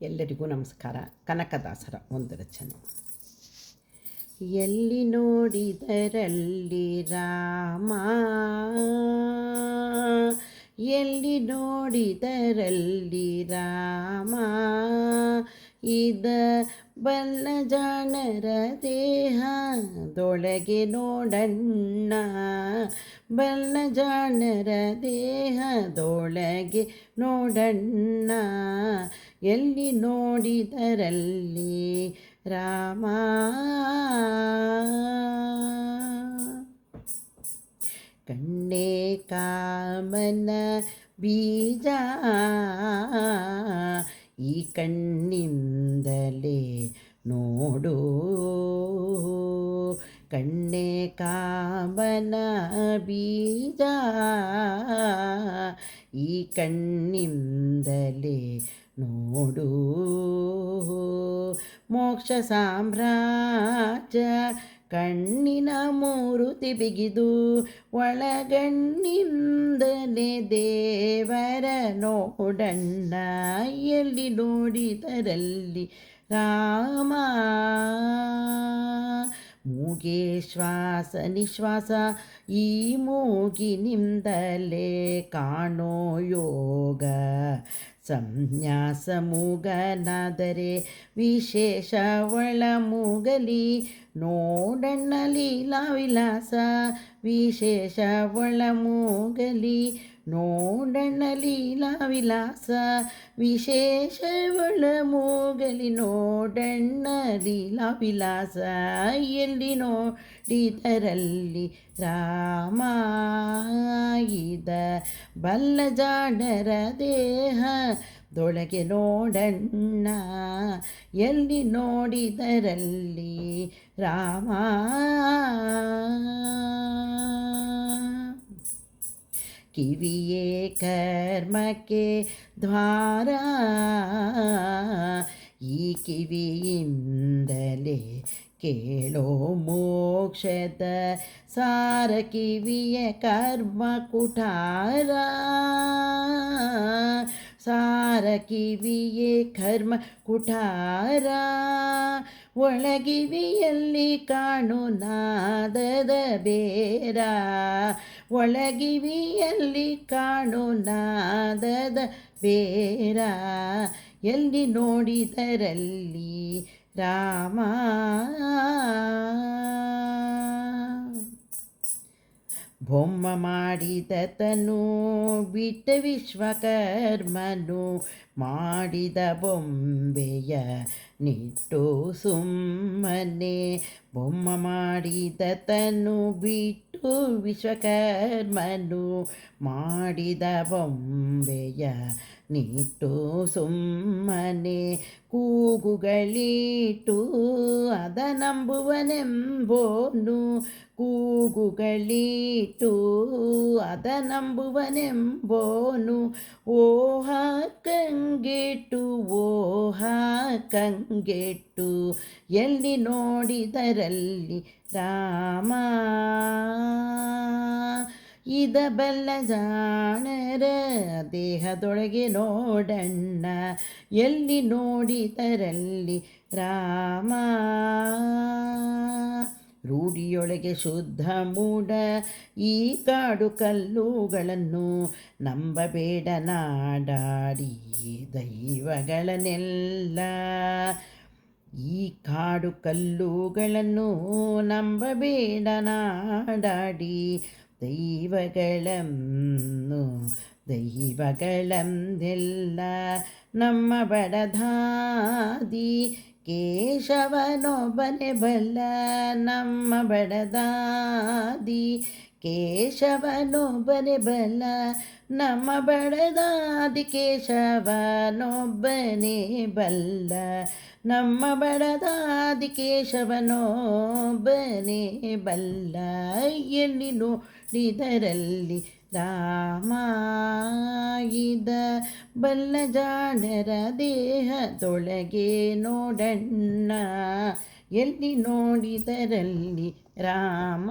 ಎಲ್ಲರಿಗೂ ನಮಸ್ಕಾರ. ಕನಕದಾಸರ ಒಂದು ರಚನೆ. ಎಲ್ಲಿ ನೋಡಿದರಲ್ಲಿ ರಾಮ, ಎಲ್ಲಿ ನೋಡಿದರಲ್ಲಿ ರಾಮ, ಇದ ಬಲ್ಲ ಜಾಣರ ದೇಹದೊಳಗೆ ನೋಡಣ್ಣ, ಬಲ್ಲ ಜಾಣರ ದೇಹದೊಳಗೆ ನೋಡಣ್ಣ, ಎಲ್ಲಿ ನೋಡಿದರಲ್ಲಿ ರಾಮ. ಕಣ್ಣೇ ಕಾಮನ ಬೀಜ, ಈ ಕಣ್ಣಿಂದಲೇ ನೋಡು, ಕಣ್ಣೇ ಕಾಮನ ಬೀಜ, ಈ ಕಣ್ಣಿಂದಲೇ ನೋಡು, ಮೋಕ್ಷ ಸಾಮ್ರಾಜ್ಯ ಕಣ್ಣಿನ ಮೂರುತಿ ಬಿಗಿದು, ಒಳಗಣ್ಣಿಂದಲೇ ದೇವರ ನೋಡಣ್ಣ, ಎಲ್ಲಿ ನೋಡಿದರಲ್ಲಿ ರಾಮ. ಮೂಗೆ ಶ್ವಾಸ ನಿಶ್ವಾಸ, ಈ ಮೂಗಿನಿಂದಲೇ ಕಾಣೋ ಯೋಗ ಸಂನ್ಯಾಸ, ಮೂಗನಾದರೆ ವಿಶೇಷ ಒಳ ಮೂಗಲಿ ನೋಡಣ್ಣ ಲೀಲಾ ವಿಲಾಸ, ವಿಶೇಷ ಒಳ ಮೂಗಲಿ ನೋಡಣ್ಣ ಲೀಲಾ ವಿಲಾಸ, ವಿಶೇಷ ಒಳ ಮೂಗಲಿ ನೋಡಣ್ಣ ಲೀಲಾ ವಿಲಾಸ, ಎಲ್ಲಿ ನೋಡಿದರಲ್ಲಿ ರಾಮ, ಇದ ಬಲ್ಲ ಜಾಣರ ದೇಹದೊಳಗೆ ನೋಡಣ್ಣ, ಎಲ್ಲಿ ನೋಡಿದರಲ್ಲಿ ರಾಮ. ಕಿವಿಯೇ ಕರ್ಮಕ್ಕೆ ದ್ವಾರ, ಈ ಕಿವಿಯಿಂದಲೇ ಕೇಳೋ ಮೋಕ್ಷದ ಸಾರ, ಕಿವಿಯ ಕರ್ಮ ಕುಠಾರ, ಸಾರ ಕಿವಿಯೇ ಕರ್ಮ ಕುಠಾರ, ಒಳಗಿವಿಯಲ್ಲಿ ಕಾಣು ನಾದದ ಬೇರ, ಒಳಗಿವಿಯಲ್ಲಿ ಕಾಣು ನಾದದ ಬೇರ, ಎಲ್ಲಿ ನೋಡಿದರಲ್ಲಿ ರಾಮ. ಬೊಮ್ಮ ಮಾಡಿದ ತನು ಬಿಟ್ಟ ವಿಶ್ವಕರ್ಮನು, ಮಾಡಿದ ಬೊಂಬೆಯ ನಿಟ್ಟು ಸುಮ್ಮನೆ, ಬೊಮ್ಮ ಮಾಡಿದ ತನು ಬಿಟ್ಟು ವಿಶ್ವಕರ್ಮನು, ಮಾಡಿದ ಬೊಂಬೆಯ ನಿಟ್ಟು ಸುಮ್ಮನೆ, ಕೂಗುಗಳಿಟ್ಟು ಅದ ನಂಬುವನೆಂಬೋನು, ಕೂಗುಗಳಿಟ್ಟು ಅದ ನಂಬುವನೆಂಬೋನು, ಓಹ ಕಂಗೆಟ್ಟು ಓಹ ಕಂಗೆಟ್ಟು, ಎಲ್ಲಿ ನೋಡಿದರಲ್ಲಿ ರಾಮ, ಇದ ಬಲ್ಲ ಜಾಣರ ದೇಹದೊಳಗೆ ನೋಡಣ್ಣ, ಎಲ್ಲಿ ನೋಡಿದರಲ್ಲಿ ರಾಮ. ರೂಢಿಯೊಳಗೆ ಶುದ್ಧ ಮೂಢ ಈ ಕಾಡು ಕಲ್ಲುಗಳನ್ನು, ನಂಬಬೇಡ ನಾಡಾಡಿ ದೈವಗಳನ್ನೆಲ್ಲ, ಈ ಕಾಡು ಕಲ್ಲುಗಳನ್ನು ನಂಬಬೇಡ ನಾಡಾಡಿ ದೈವಗಳನ್ನು, ದೈವಗಳಂದೆಲ್ಲ, ನಮ್ಮ ಬಡದಾದಿ ಕೇಶವನೊಬ್ಬನೇ ಬಲ್ಲ, ನಮ್ಮ ಬಡದಾದಿ ಕೇಶವನೊಬ್ಬನೇ ಬಲ್ಲ, ನಮ್ಮ ಬಡದಾದಿ ಕೇಶವನೊಬ್ಬನೇ ಬಲ್ಲ, ನಮ್ಮ ಬಡದಾದಿ ಕೇಶವನೊಬ್ಬನೇ ಬಲ್ಲ, ಎಲ್ಲಿ ನೋಡಿದರಲ್ಲಿ ರಾಮ, ಇದ ಬಲ್ಲ ಜಾಣರ ದೇಹದೊಳಗೆ ನೋಡಣ್ಣ, ಎಲ್ಲಿ ನೋಡಿದರಲ್ಲಿ ರಾಮ.